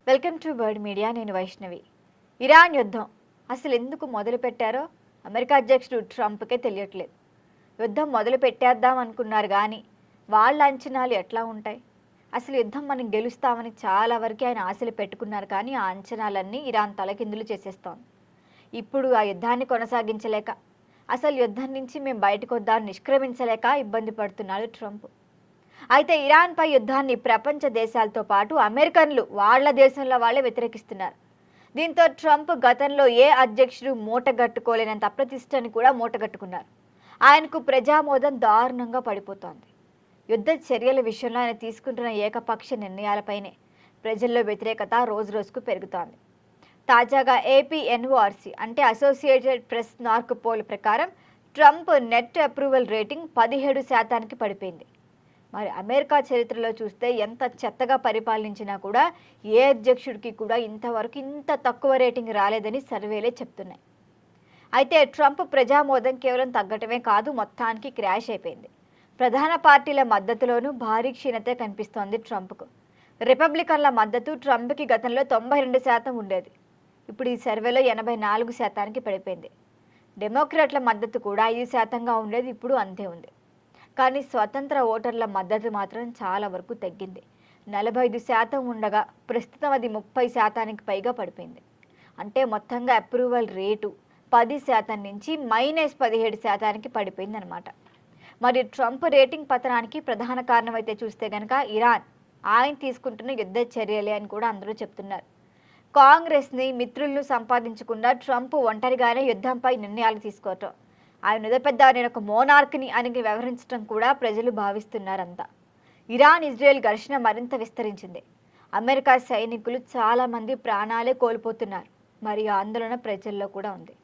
Welcome to bird media. నేను Vaishnavi. Iran యుద్ధం అసలు ఎందుకు మొదలు పెట్టారో అమెరికా అధ్యక్షుడు ట్రంప్కే తెలియట్లేదు. యుద్ధం మొదలు పెట్టేద్దాం అనుకున్నారు కానీ వాళ్ళ అంచనాలు ఎట్లా ఉంటాయి? అసలు యుద్ధం మనం గెలుస్తామని చాలా వరకు ఆయన ఆశలు పెట్టుకున్నారు, కానీ ఆ అంచనాలన్నీ ఇరాన్ తలకిందులు చేసేస్తోంది. ఇప్పుడు ఆ యుద్ధాన్ని కొనసాగించలేక, అసలు యుద్ధం నుంచి మేము బయటకు వద్దాం నిష్క్రమించలేక ఇబ్బంది పడుతున్నాడు ట్రంప్. అయితే ఇరాన్పై యుద్ధాన్ని ప్రపంచ దేశాలతో పాటు అమెరికన్లు వాళ్ళ దేశంలో వాళ్ళే వ్యతిరేకిస్తున్నారు. దీంతో ట్రంప్ గతంలో ఏ అధ్యక్షుడు మూటగట్టుకోలేనంత అప్రతిష్టని కూడా మూటగట్టుకున్నారు. ఆయనకు ప్రజామోదం దారుణంగా పడిపోతోంది. యుద్ధ చర్యల విషయంలో ఆయన తీసుకుంటున్న ఏకపక్ష నిర్ణయాలపైనే ప్రజల్లో వ్యతిరేకత రోజు రోజుకు పెరుగుతోంది. తాజాగా ఏపీఎన్ఓఆర్సీ అంటే అసోసియేటెడ్ ప్రెస్ నార్క్ పోల్ ప్రకారం ట్రంప్ నెట్ అప్రూవల్ రేటింగ్ 17% పడిపోయింది. మరి అమెరికా చరిత్రలో చూస్తే ఎంత చెత్తగా పరిపాలించినా కూడా ఏ అధ్యక్షుడికి కూడా ఇంతవరకు ఇంత తక్కువ రేటింగ్ రాలేదని సర్వేలే చెప్తున్నాయి. అయితే ట్రంప్ ప్రజామోదం కేవలం తగ్గటమే కాదు, మొత్తానికి క్రాష్ అయిపోయింది. ప్రధాన పార్టీల మద్దతులోనూ భారీ క్షీణతే కనిపిస్తోంది ట్రంప్కు. రిపబ్లికన్ల మద్దతు ట్రంప్కి గతంలో 92% ఉండేది. ఇప్పుడు ఈ సర్వేలో 84%కి పడిపోయింది. డెమోక్రాట్ల మద్దతు కూడా 5%గా ఉండేది, ఇప్పుడు అంతే ఉంది. కానీ స్వతంత్ర ఓటర్ల మద్దతు మాత్రం చాలా వరకు తగ్గింది. 45% ఉండగా ప్రస్తుతం అది 30%కి పైగా పడిపోయింది. అంటే మొత్తంగా అప్రూవల్ రేటు 10% నుంచి -17%కి పడిపోయిందనమాట. మరి ట్రంప్ రేటింగ్ పతనానికి ప్రధాన కారణం అయితే చూస్తే కనుక ఇరాన్ ఆయన తీసుకుంటున్న యుద్ధ చర్యలే అని కూడా అందరూ చెప్తున్నారు. కాంగ్రెస్ని మిత్రులను సంపాదించకుండా ట్రంప్ ఒంటరిగానే యుద్ధంపై నిర్ణయాలు తీసుకోవటం, ఆయన పెద్ద నేను ఒక మోనార్క్ని అని వ్యవహరించడం కూడా ప్రజలు భావిస్తున్నారంతా. ఇరాన్ ఇజ్రాయెల్ ఘర్షణ మరింత విస్తరించింది. అమెరికా సైనికులు చాలామంది ప్రాణాలే కోల్పోతున్నారు. మరి ఆందోళన ప్రజల్లో కూడా ఉంది.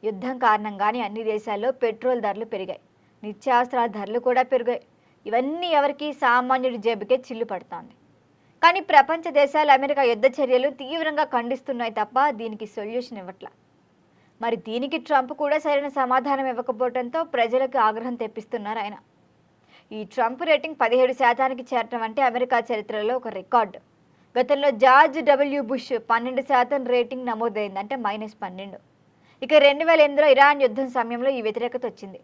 యుద్ధం కారణంగానే అన్ని దేశాల్లో పెట్రోల్ ధరలు పెరిగాయి, నిత్యావసరాల ధరలు కూడా పెరిగాయి. ఇవన్నీ ఎవరికి? సామాన్యుడి జేబుకే చిల్లు పడుతోంది. కానీ ప్రపంచ దేశాలు అమెరికా యుద్ధ చర్యలు తీవ్రంగా ఖండిస్తున్నాయి తప్ప దీనికి సొల్యూషన్ ఇవ్వట్లా. మరి దీనికి ట్రంప్ కూడా సరైన సమాధానం ఇవ్వకపోవడంతో ప్రజలకు ఆగ్రహం తెప్పిస్తున్నారు ఆయన. ఈ ట్రంప్ రేటింగ్ 17%కి చేరటం అంటే అమెరికా చరిత్రలో ఒక రికార్డు. గతంలో జార్జ్ డబ్ల్యూ బుష్ 12% రేటింగ్ నమోదైంది, అంటే -12. ఇక 2008లో ఇరాన్ యుద్ధం సమయంలో ఈ వ్యతిరేకత వచ్చింది.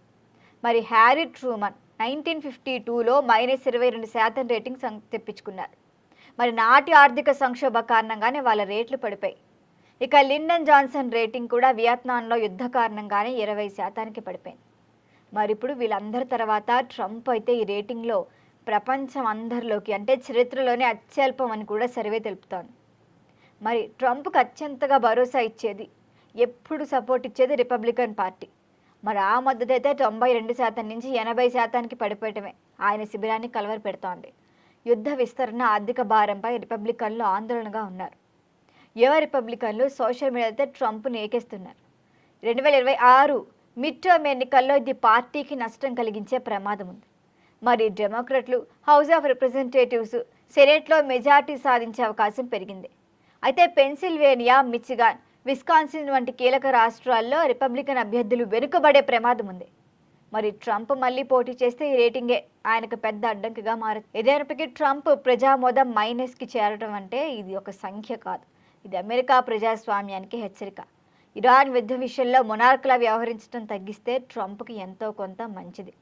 మరి హ్యారీ ట్రూమన్ 1952లో -22% రేటింగ్ తెప్పించుకున్నారు. మరి నాటి ఆర్థిక సంక్షోభ కారణంగానే వాళ్ళ రేట్లు పడిపోయి. ఇక లిండన్ జాన్సన్ రేటింగ్ కూడా వియత్నాంలో యుద్ధ కారణంగానే 20%కి పడిపోయింది. మరి ఇప్పుడు వీళ్ళందరి తర్వాత ట్రంప్ అయితే ఈ రేటింగ్లో ప్రపంచం అందరిలోకి, అంటే చరిత్రలోనే అత్యల్పం అని కూడా సర్వే తెలుపుతోంది. మరి ట్రంప్కి అత్యంతగా భరోసా ఇచ్చేది, ఎప్పుడు సపోర్ట్ ఇచ్చేది రిపబ్లికన్ పార్టీ. మరి ఆ మద్దతు అయితే 92% నుంచి 80%కి పడిపోవటమే ఆయన శిబిరాన్ని కలవర పెడుతోంది. యుద్ధ విస్తరణ, ఆర్థిక భారంపై రిపబ్లికన్లు ఆందోళనగా ఉన్నారు. రిపబ్లికన్లు సోషల్ మీడియా అయితే ట్రంప్ను ఏకేస్తున్నారు. 2026 మిడ్ టర్మ్ ఎన్నికల్లో ఇది పార్టీకి నష్టం కలిగించే ప్రమాదం ఉంది. మరి డెమోక్రాట్లు హౌస్ ఆఫ్ రిప్రజెంటేటివ్స్, సెనేట్లో మెజార్టీ సాధించే అవకాశం పెరిగింది. అయితే పెన్సిల్వేనియా, మిచిగాన్, విస్కాన్సిన్ వంటి కీలక రాష్ట్రాల్లో రిపబ్లికన్ అభ్యర్థులు వెనుకబడే ప్రమాదం ఉంది. మరి ట్రంప్ మళ్ళీ పోటీ చేస్తే ఈ రేటింగే ఆయనకు పెద్ద అడ్డంకిగా మారుతుంది. ఇదేనప్పటికీ ట్రంప్ ప్రజామోదం మైనస్కి చేరడం అంటే ఇది ఒక సంఖ్య కాదు, ఇది అమెరికా ప్రజాస్వామ్యానికి హెచ్చరిక. ఇరాన్ యుద్ధ విషయంలో మొనార్క్లా వ్యవహరించడం తగ్గిస్తే ట్రంప్కి ఎంతో కొంత మంచిది.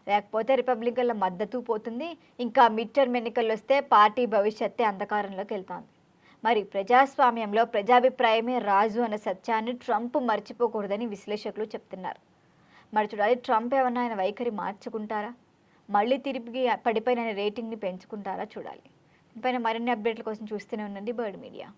లేకపోతే రిపబ్లికన్ల మద్దతు పోతుంది. ఇంకా మిడ్ టర్మ్ ఎన్నికల్లో వస్తే పార్టీ భవిష్యత్తే అంధకారంలోకి వెళ్తోంది. మరి ప్రజాస్వామ్యంలో ప్రజాభిప్రాయమే రాజు అన్న సత్యాన్ని ట్రంప్ మర్చిపోకూడదని విశ్లేషకులు చెప్తున్నారు. మరి చూడాలి, ట్రంప్ ఏమన్నా ఆయన వైఖరి మార్చుకుంటారా, మళ్ళీ తిరిగి పడిపోయిన రేటింగ్ని పెంచుకుంటారా చూడాలి. దీనిపైన మరిన్ని అప్డేట్ల కోసం చూస్తూనే ఉండండి బర్డ్ మీడియా.